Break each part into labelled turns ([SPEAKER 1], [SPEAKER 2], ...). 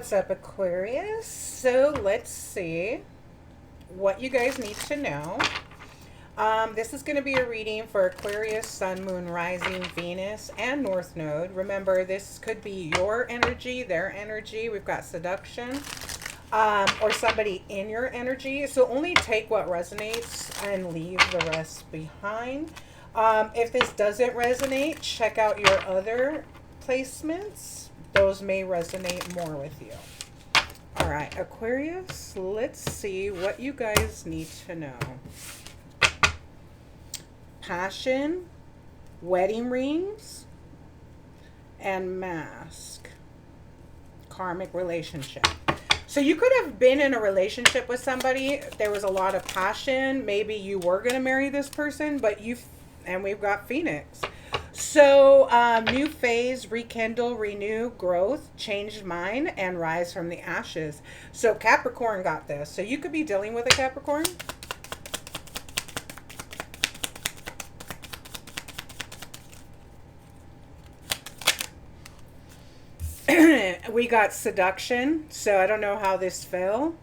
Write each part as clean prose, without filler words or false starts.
[SPEAKER 1] What's up, Aquarius? So let's see what you guys need to know. This is going to be a reading for Aquarius, Sun, Moon, Rising, Venus, and North Node. Remember, this could be your energy, their energy. We've got seduction, or somebody in your energy. So only take what resonates and leave the rest behind. If this doesn't resonate, check out your other placements. Those may resonate more with you. All right, Aquarius, let's see what you guys need to know. Passion, wedding rings, and mask. Karmic relationship. So you could have been in a relationship with somebody. There was a lot of passion. Maybe you were going to marry this person, but and we've got Phoenix. So new phase, rekindle, renew, growth, changed mind, and rise from the ashes. So Capricorn got this. So you could be dealing with a Capricorn. We got seduction. So I don't know how this fell.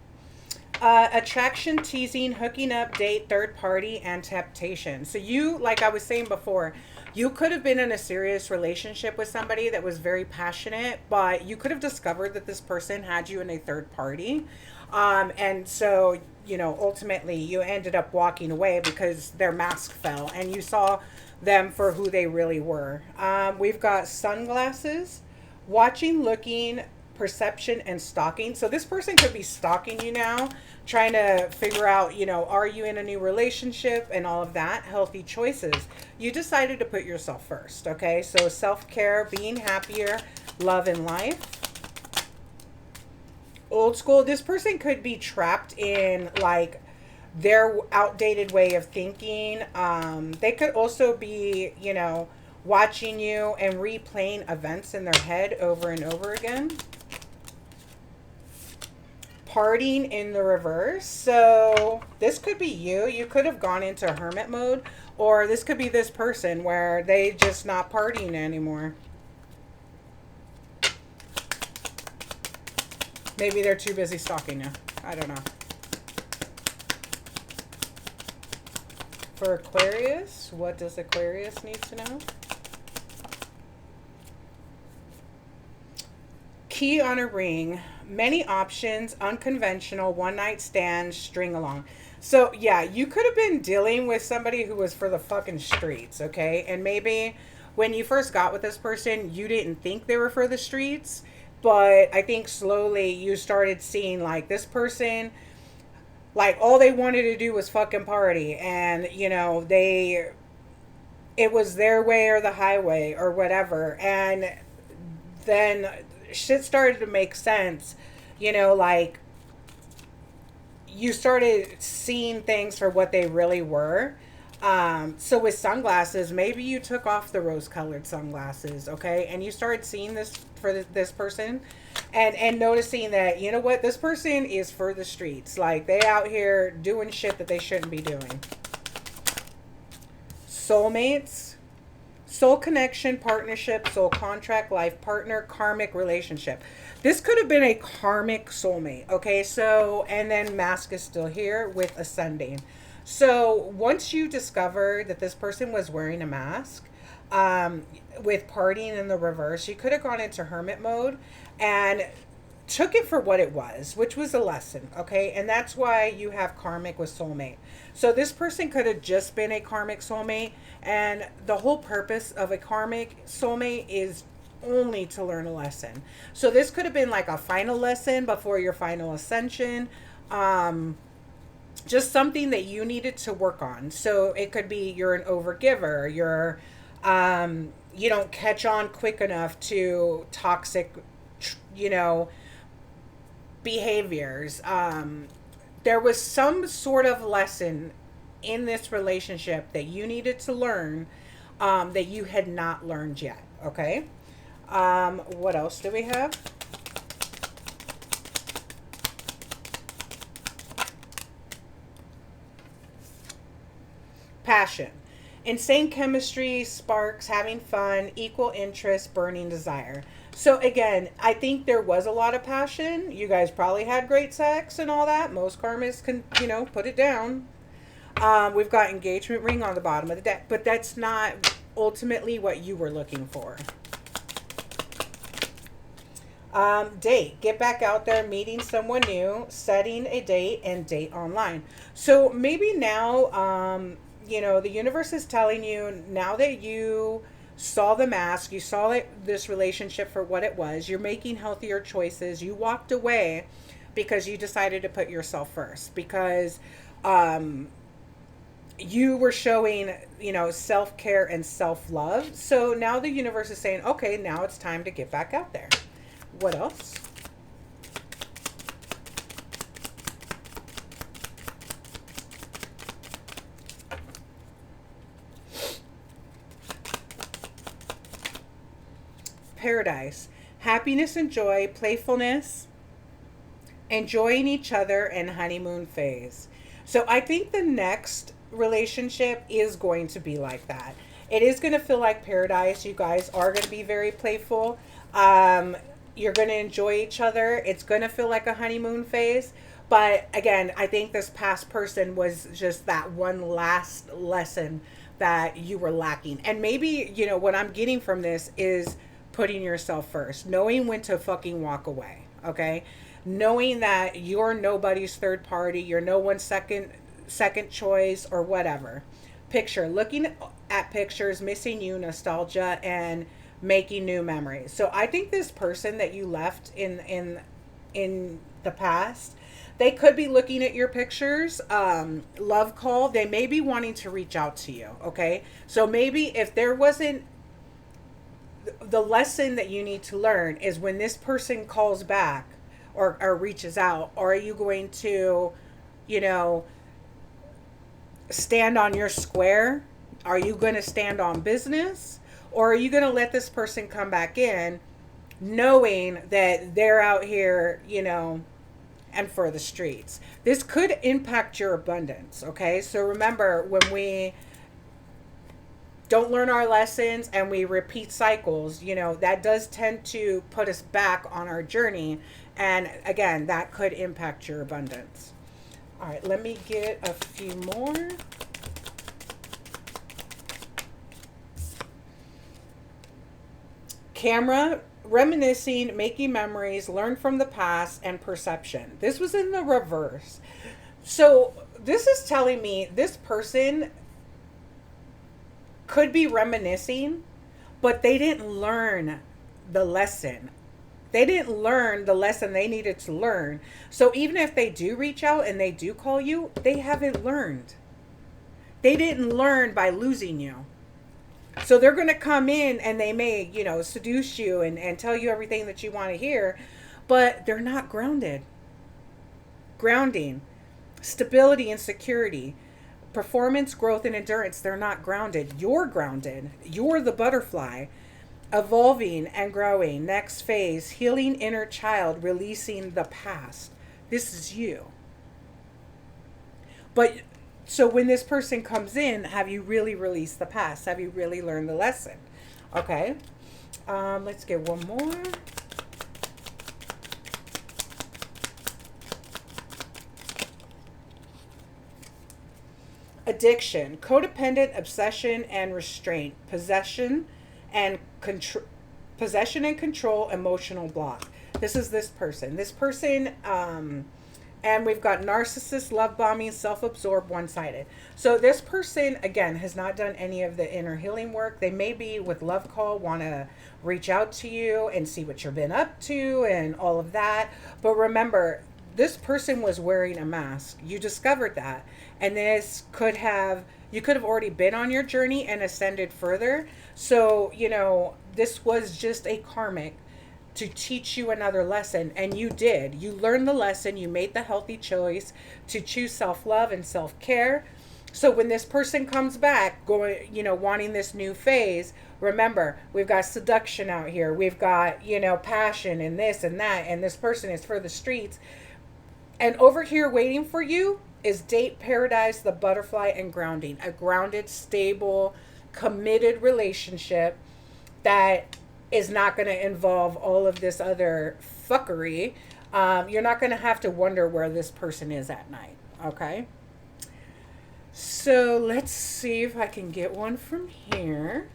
[SPEAKER 1] Attraction, teasing, hooking up, date, third party, and temptation. So you, like I was saying before, you could have been in a serious relationship with somebody that was very passionate, but you could have discovered that this person had you in a third party. And so, you know, ultimately you ended up walking away because their mask fell and you saw them for who they really were. We've got sunglasses, watching, looking, perception, and stalking. So this person could be stalking you now, trying to figure out, you know, are you in a new relationship and all of that. Healthy choices. You decided to put yourself first. Okay, so self-care, being happier, love and life. Old school. This person could be trapped in like their outdated way of thinking. They could also be, you know, watching you and replaying events in their head over and over again. Partying in the reverse. So this could be you. You could have gone into hermit mode, or this could be this person where they just not partying anymore. Maybe they're too busy stalking you. I don't know. For Aquarius, what does Aquarius need to know? Key on a ring, many options, unconventional, one night stand, string along. So yeah, you could have been dealing with somebody who was for the fucking streets, okay? And maybe when you first got with this person, you didn't think they were for the streets, but I think slowly you started seeing like this person, like all they wanted to do was fucking party, and you know, it was their way or the highway or whatever. And then shit started to make sense, you know, like you started seeing things for what they really were. So with sunglasses, maybe you took off the rose-colored sunglasses, okay, and you started seeing this for this person, and noticing that, you know what, this person is for the streets. Like they out here doing shit that they shouldn't be doing. Soulmates. Soul connection, partnership, soul contract, life partner, karmic relationship. This could have been a karmic soulmate, okay? So, and then mask is still here with ascending. So once you discover that this person was wearing a mask, with partying in the reverse, you could have gone into hermit mode and took it for what it was, which was a lesson, okay? And that's why you have karmic with soulmate. So this person could have just been a karmic soulmate, and the whole purpose of a karmic soulmate is only to learn a lesson. So this could have been like a final lesson before your final ascension. Just something that you needed to work on. So it could be you're an overgiver, you're you don't catch on quick enough to toxic, you know, behaviors. There was some sort of lesson in this relationship that you needed to learn, that you had not learned yet. Okay. What else do we have? Passion. Insane chemistry, sparks, having fun, equal interest, burning desire. So again, I think there was a lot of passion. You guys probably had great sex and all that. Most karmas can, put it down. We've got engagement ring on the bottom of the deck, but that's not ultimately what you were looking for. Date, get back out there, meeting someone new, setting a date, and date online. So maybe now, the universe is telling you, now that you saw the mask, you saw this relationship for what it was, you're making healthier choices, you walked away because you decided to put yourself first, because you were showing, self-care and self-love. So now the universe is saying, okay, now it's time to get back out there. What else? Paradise. Happiness and joy, playfulness, enjoying each other, and honeymoon phase. So I think the next relationship is going to be like that. It is going to feel like paradise. You guys are going to be very playful. You're going to enjoy each other. It's going to feel like a honeymoon phase. But again, I think this past person was just that one last lesson that you were lacking. And maybe, what I'm getting from this is putting yourself first, knowing when to fucking walk away. Okay. Knowing that you're nobody's third party, you're no one's second choice or whatever. Looking at pictures, missing you, nostalgia, and making new memories. So I think this person that you left in the past, they could be looking at your pictures, love call. They may be wanting to reach out to you. Okay. So maybe if there wasn't, the lesson that you need to learn is when this person calls back or reaches out, or are you going to, stand on your square? Are you going to stand on business? Or are you going to let this person come back in knowing that they're out here, and for the streets? This could impact your abundance, okay? So remember, when we don't learn our lessons and we repeat cycles, that does tend to put us back on our journey. And again, that could impact your abundance. All right, let me get a few more. Camera, reminiscing, making memories, learn from the past, and perception. This was in the reverse. So this is telling me this person could be reminiscing, but they didn't learn the lesson. They didn't learn the lesson they needed to learn. So even if they do reach out and they do call you, they haven't learned. They didn't learn by losing you. So they're going to come in and they may, seduce you and tell you everything that you want to hear, but they're not grounded. Grounding, stability and security, performance, growth, and endurance, they're not grounded. You're grounded. You're the butterfly. Evolving and growing. Next phase, healing inner child, releasing the past. This is you. But so when this person comes in, have you really released the past? Have you really learned the lesson? Okay. Let's get one more. Addiction, codependent, obsession, and restraint, possession and control, emotional block. This is this person. This person, and we've got narcissist, love bombing, self-absorbed, one-sided. So this person, again, has not done any of the inner healing work. They may be with love call, want to reach out to you and see what you've been up to and all of that. But remember, this person was wearing a mask. You discovered that. And this could have, you could have already been on your journey and ascended further. So, this was just a karmic to teach you another lesson. And you did. You learned the lesson. You made the healthy choice to choose self-love and self-care. So when this person comes back, going, wanting this new phase, remember, we've got seduction out here. We've got, passion and this and that. And this person is for the streets. And over here waiting for you is date, paradise, the butterfly, and grounding. A grounded, stable, committed relationship that is not going to involve all of this other fuckery. You're not going to have to wonder where this person is at night. Okay. So let's see if I can get one from here.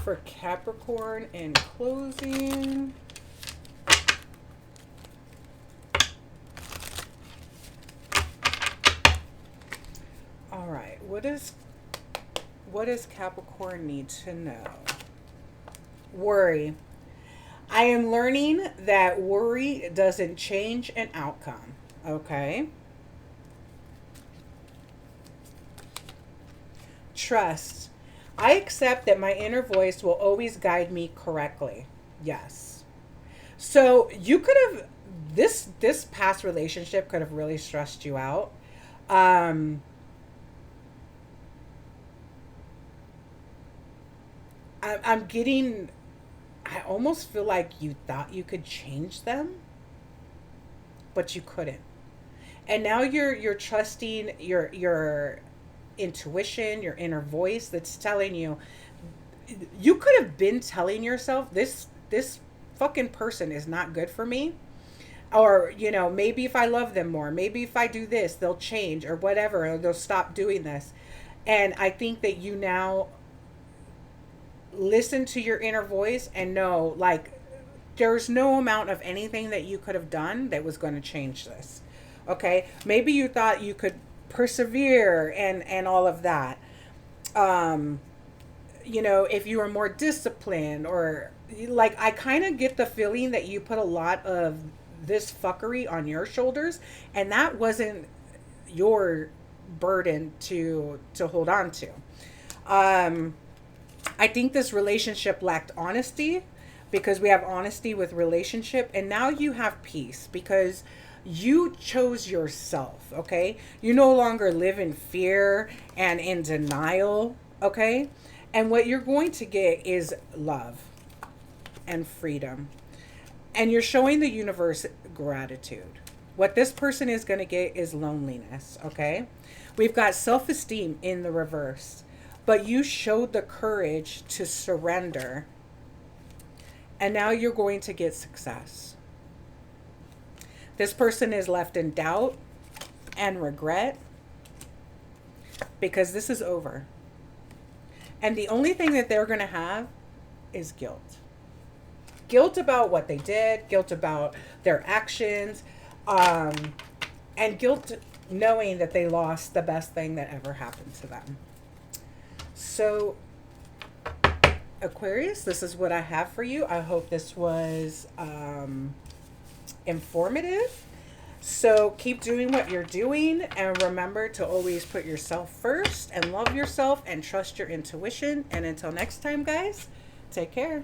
[SPEAKER 1] For Capricorn in closing. All right, what does Capricorn need to know? Worry. I am learning that worry doesn't change an outcome, okay? Trust. I accept that my inner voice will always guide me correctly. Yes. So you could have, this past relationship could have really stressed you out. I'm getting, I almost feel like you thought you could change them, but you couldn't. And now you're trusting your intuition, your inner voice that's telling you. You could have been telling yourself this fucking person is not good for me, or maybe if I love them more, maybe if I do this they'll change, or whatever, or they'll stop doing this. And I think that you now listen to your inner voice and know, like, there's no amount of anything that you could have done that was going to change this. Okay, maybe you thought you could persevere and all of that, if you were more disciplined, or like, I kind of get the feeling that you put a lot of this fuckery on your shoulders, and that wasn't your burden to hold on to. I think this relationship lacked honesty, because we have honesty with relationship, and now you have peace because you chose yourself, okay? You no longer live in fear and in denial, okay? And what you're going to get is love and freedom. And you're showing the universe gratitude. What this person is going to get is loneliness, okay? We've got self-esteem in the reverse. But you showed the courage to surrender. And now you're going to get success. This person is left in doubt and regret, because this is over. And the only thing that they're going to have is guilt. Guilt about what they did, guilt about their actions, and guilt knowing that they lost the best thing that ever happened to them. So, Aquarius, this is what I have for you. I hope this was informative. So keep doing what you're doing, and remember to always put yourself first and love yourself and trust your intuition. And until next time, guys, take care.